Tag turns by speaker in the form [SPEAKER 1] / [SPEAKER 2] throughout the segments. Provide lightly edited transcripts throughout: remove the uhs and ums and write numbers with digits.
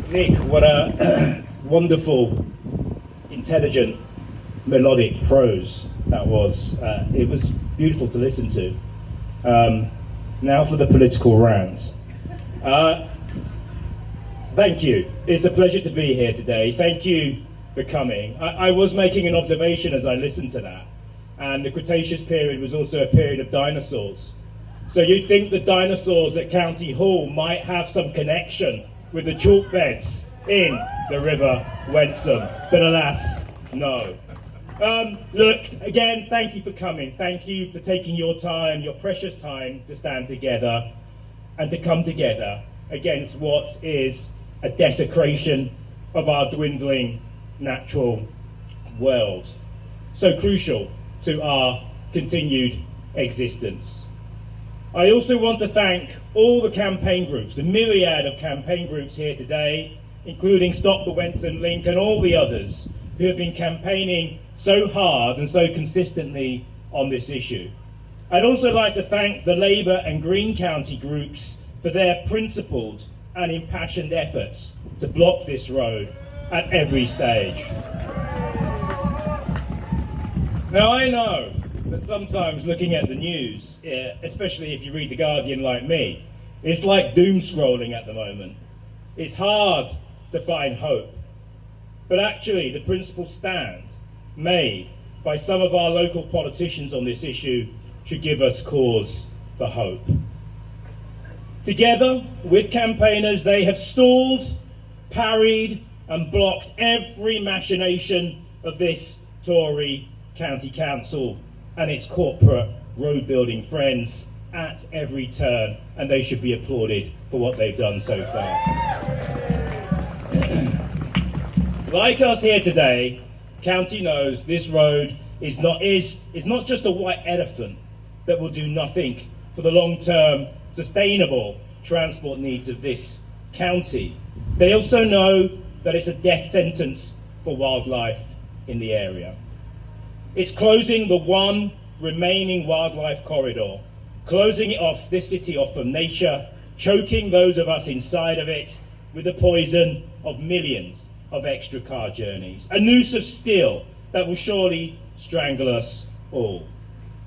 [SPEAKER 1] Nick, what a wonderful, intelligent, melodic prose that was. It was beautiful to listen to. Now for the political rant. Thank you. It's a pleasure to be here today. Thank you for coming. I was making an observation as I listened to that, and the Cretaceous period was also a period of dinosaurs. So you'd think the dinosaurs at County Hall might have some connection with the chalk beds in the River Wensum, but alas, no. Look, again, thank you for coming. Thank you for taking your time, your precious time, to stand together and to come together against what is a desecration of our dwindling natural world, so crucial to our continued existence. I also want to thank all the campaign groups, the myriad of campaign groups here today, including Stop the Wensum Link and all the others who have been campaigning so hard and so consistently on this issue. I'd also like to thank the Labour and Green County groups for their principled and impassioned efforts to block this road at every stage. Now, I know that sometimes looking at the news, especially if you read The Guardian like me, it's like doom scrolling at the moment. It's hard to find hope. But actually, the principled stand made by some of our local politicians on this issue should give us cause for hope. Together with campaigners, they have stalled, parried, and blocked every machination of this Tory County Council and its corporate road-building friends at every turn, and they should be applauded for what they've done so far. Like us here today, County knows this road is not just a white elephant that will do nothing for the long-term sustainable transport needs of this county. They also know that it's a death sentence for wildlife in the area. It's closing the one remaining wildlife corridor, closing it off, this city off from nature, choking those of us inside of it with the poison of millions of extra car journeys, a noose of steel that will surely strangle us all.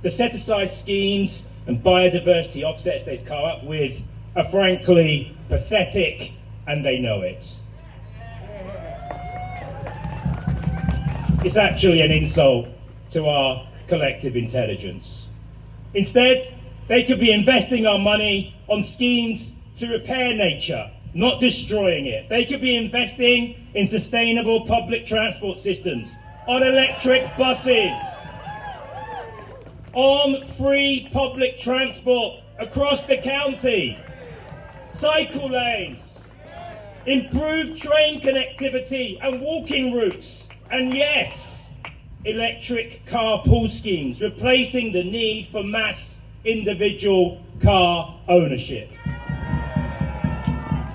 [SPEAKER 1] The set-aside schemes and biodiversity offsets they've come up with are frankly pathetic, and they know it. It's actually an insult to our collective intelligence. Instead, they could be investing our money on schemes to repair nature, not destroying it. They could be investing in sustainable public transport systems, on electric buses, on free public transport across the county, cycle lanes, improved train connectivity and walking routes, and yes, electric carpool schemes, replacing the need for mass individual car ownership.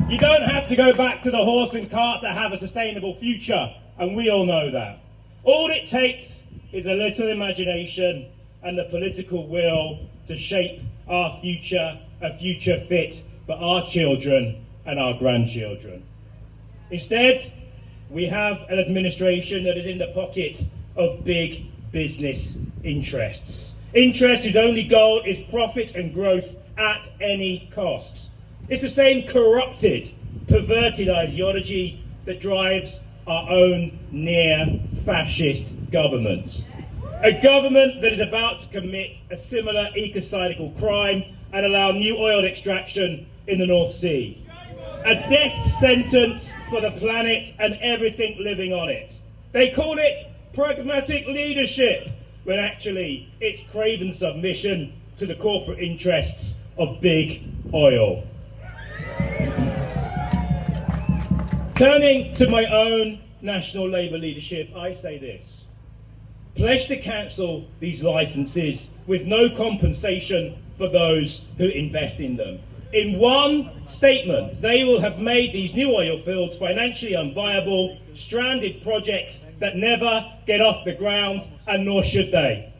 [SPEAKER 1] You don't have to go back to the horse and cart to have a sustainable future, and we all know that. All it takes is a little imagination and the political will to shape our future, a future fit for our children and our grandchildren. Instead, we have an administration that is in the pocket of big business interests. Interests whose only goal is profit and growth at any cost. It's the same corrupted, perverted ideology that drives our own near-fascist government. A government that is about to commit a similar ecocidal crime and allow new oil extraction in the North Sea. A death sentence for the planet and everything living on it. They call it pragmatic leadership, when actually it's craven submission to the corporate interests of big oil. Turning to my own National Labour leadership, I say this. Pledge to cancel these licences with no compensation for those who invest in them. In one statement, they will have made these new oil fields financially unviable, stranded projects that never get off the ground, and nor should they.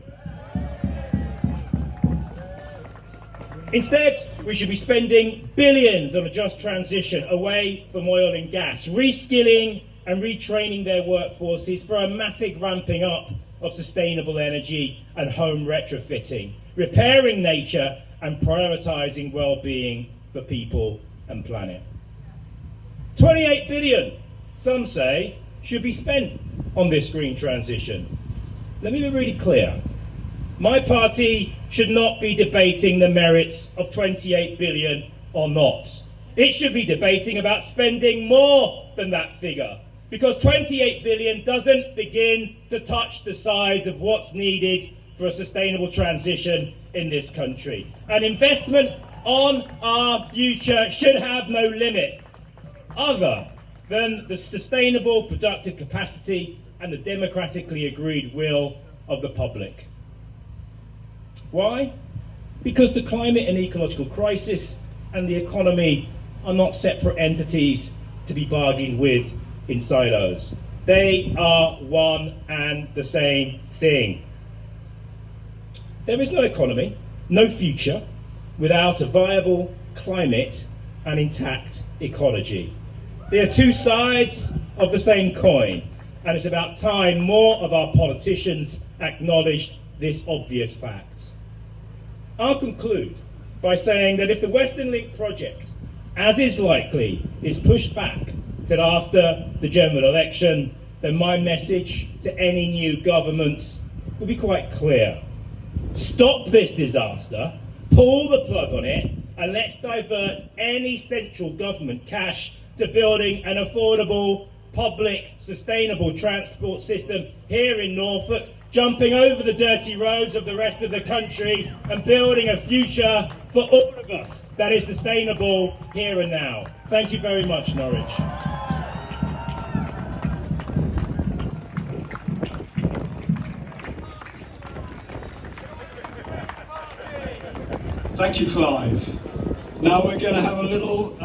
[SPEAKER 1] Instead, we should be spending billions on a just transition away from oil and gas, reskilling and retraining their workforces for a massive ramping up of sustainable energy and home retrofitting, repairing nature and prioritising well-being for people and planet. 28 billion, some say, should be spent on this green transition. Let me be really clear. My party should not be debating the merits of 28 billion or not. It should be debating about spending more than that figure, because 28 billion doesn't begin to touch the size of what's needed for a sustainable transition in this country. An investment on our future should have no limit other than the sustainable productive capacity and the democratically agreed will of the public. Why? Because the climate and ecological crisis and the economy are not separate entities to be bargained with in silos. They are one and the same thing. There is no economy, no future, without a viable climate and intact ecology. They are two sides of the same coin, and it's about time more of our politicians acknowledged this obvious fact. I'll conclude by saying that if the Western Link project, as is likely, is pushed back till after the general election, then my message to any new government will be quite clear. Stop this disaster, pull the plug on it, and let's divert any central government cash to building an affordable, public, sustainable transport system here in Norfolk, jumping over the dirty roads of the rest of the country and building a future for all of us that is sustainable here and now. Thank you very much, Norwich.
[SPEAKER 2] Thank you, Clive. Now we're going to have a little